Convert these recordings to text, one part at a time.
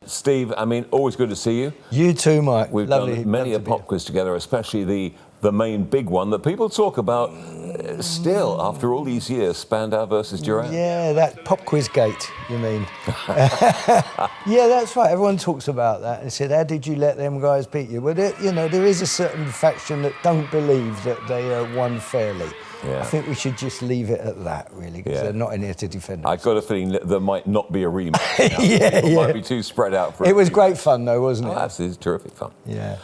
Steve, I mean, always good to see you. You too, Mike. We've Lovely, done many a pop quiz together, especially the main big one that people talk about still after all these years, Spandau versus Duran. Yeah, that pop quiz gate, you mean. Yeah, that's right. Everyone talks about that and said, how did you let them guys beat you? Well, there is a certain faction that don't believe that they won fairly. Yeah. I think we should just leave it at that, really, because they're not in here to defend us. I've got a feeling that there might not be a rematch. It might be too spread out for it. It was great fun, though, wasn't it? Oh, absolutely, terrific fun. Yeah.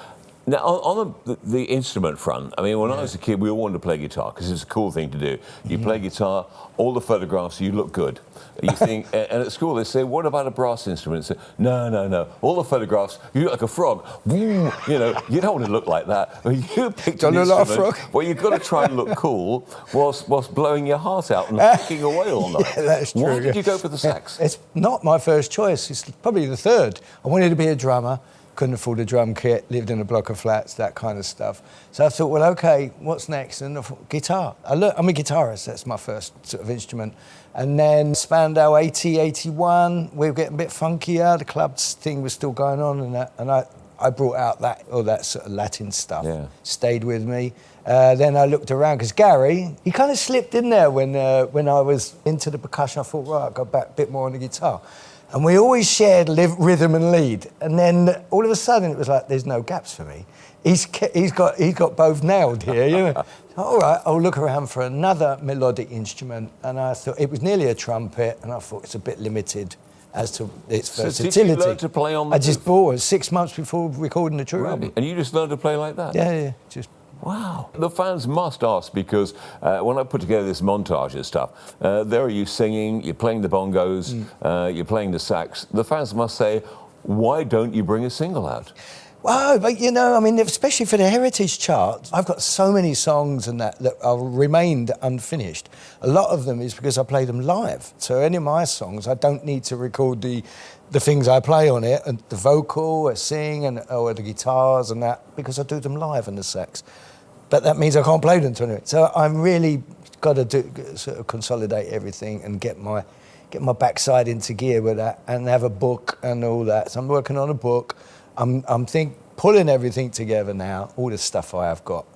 Now, on the instrument front, I mean, when I was a kid, we all wanted to play guitar because it's a cool thing to do. You play guitar, all the photographs, you look good. You think, and at school they say, what about a brass instrument? Say, no. All the photographs, you look like a frog. You know, you don't want to look like that. You picked an instrument. Well, you've got to try and look cool whilst blowing your heart out and picking away all night. Yeah, that's true. Why did you go for the sax? It's not my first choice. It's probably the third. I wanted to be a drummer. Couldn't afford a drum kit, lived in a block of flats, that kind of stuff. So I thought, well, okay, what's next? And I thought, guitar. I'm a guitarist, that's my first sort of instrument. And then Spandau 80, 81, we were getting a bit funkier, the clubs thing was still going on and that, and I brought out that sort of Latin stuff, stayed with me. Then I looked around, because Gary, he kind of slipped in there when I was into the percussion. I thought, right, I got back a bit more on the guitar. And we always shared rhythm and lead. And then all of a sudden it was like, there's no gaps for me. He's got both nailed here, you know. All right, I'll look around for another melodic instrument. And I thought, it was nearly a trumpet, and I thought it's a bit limited as to its versatility. So did you learn to play on the I just bought it 6 months before recording the true album. And you just learned to play like that? Yeah, just... Wow. The fans must ask, because when I put together this montage and stuff, there are you singing, you're playing the bongos, you're playing the sax. The fans must say, why don't you bring a single out? Well, but you know, I mean, especially for the Heritage chart, I've got so many songs and that are remained unfinished. A lot of them is because I play them live. So any of my songs, I don't need to record the things I play on it, and the vocal, or sing, or the guitars and that, because I do them live and the sax. But that means I can't play them to it. So I'm really got to sort of consolidate everything and get my backside into gear with that, and have a book and all that. So I'm working on a book. I'm pulling everything together now, all the stuff I have got.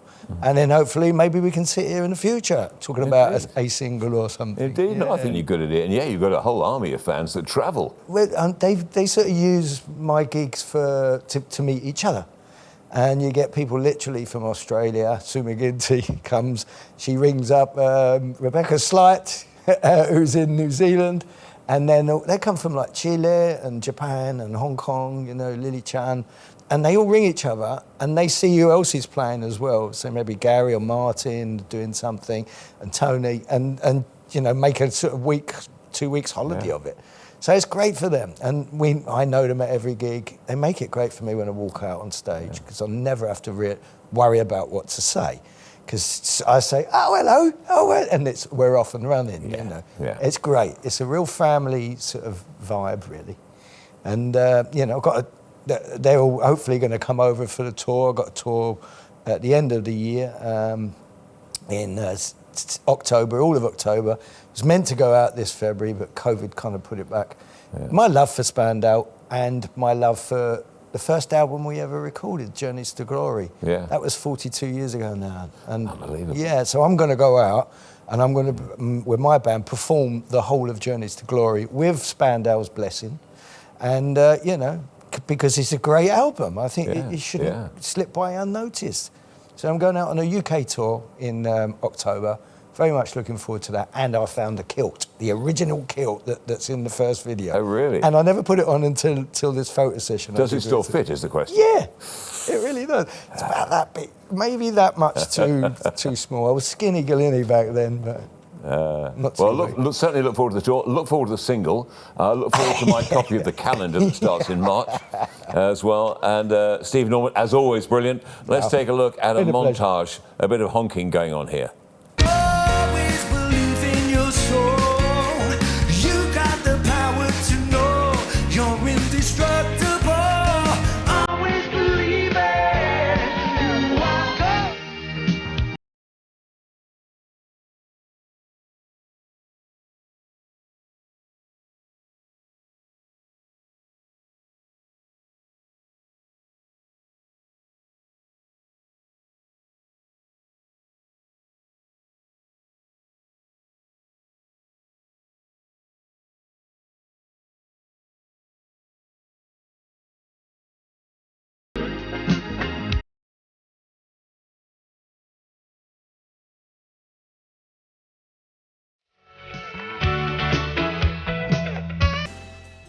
And then hopefully maybe we can sit here in the future talking about a single or something. Indeed, no, I think you're good at it. And yeah, you've got a whole army of fans that travel. Well, they sort of use my gigs to meet each other. And you get people literally from Australia. Sue McGinty comes, she rings up Rebecca Slight, who's in New Zealand. And then they come from like Chile and Japan and Hong Kong, you know, Lily Chan. And they all ring each other, and they see who else is playing as well. So maybe Gary or Martin doing something, and Tony, and you know, make a sort of 2 weeks holiday of it. So it's great for them. And I know them at every gig. They make it great for me when I walk out on stage, because I'll never have to worry about what to say. Because I say, oh, hello, oh, well, and we're off and running, you know. Yeah. It's great. It's a real family sort of vibe, really. And, you know, they're all hopefully going to come over for the tour. I've got a tour at the end of the year in October, all of October. It was meant to go out this February, but COVID kind of put it back. Yeah. My love for Spandau and my love for the first album we ever recorded, Journeys to Glory. Yeah. That was 42 years ago now. And unbelievable. Yeah, so I'm going to go out and I'm going to, with my band, perform the whole of Journeys to Glory with Spandau's blessing. And, you know, because it's a great album. I think it shouldn't slip by unnoticed. So I'm going out on a UK tour in October. Very much looking forward to that. And I found the kilt, the original kilt that's in the first video. Oh, really? And I never put it on until this photo session. Does it still fit, is the question? Yeah, it really does. It's about that big, maybe that much too small. I was skinny Galini back then, but... certainly look forward to the tour. Look forward to the single. Look forward to my copy of the calendar that starts in March as well. And Steve Norman, as always, brilliant. Let's take a look at a montage, a bit of honking going on here. Always believe in your soul. You got the power to know you're indestructible.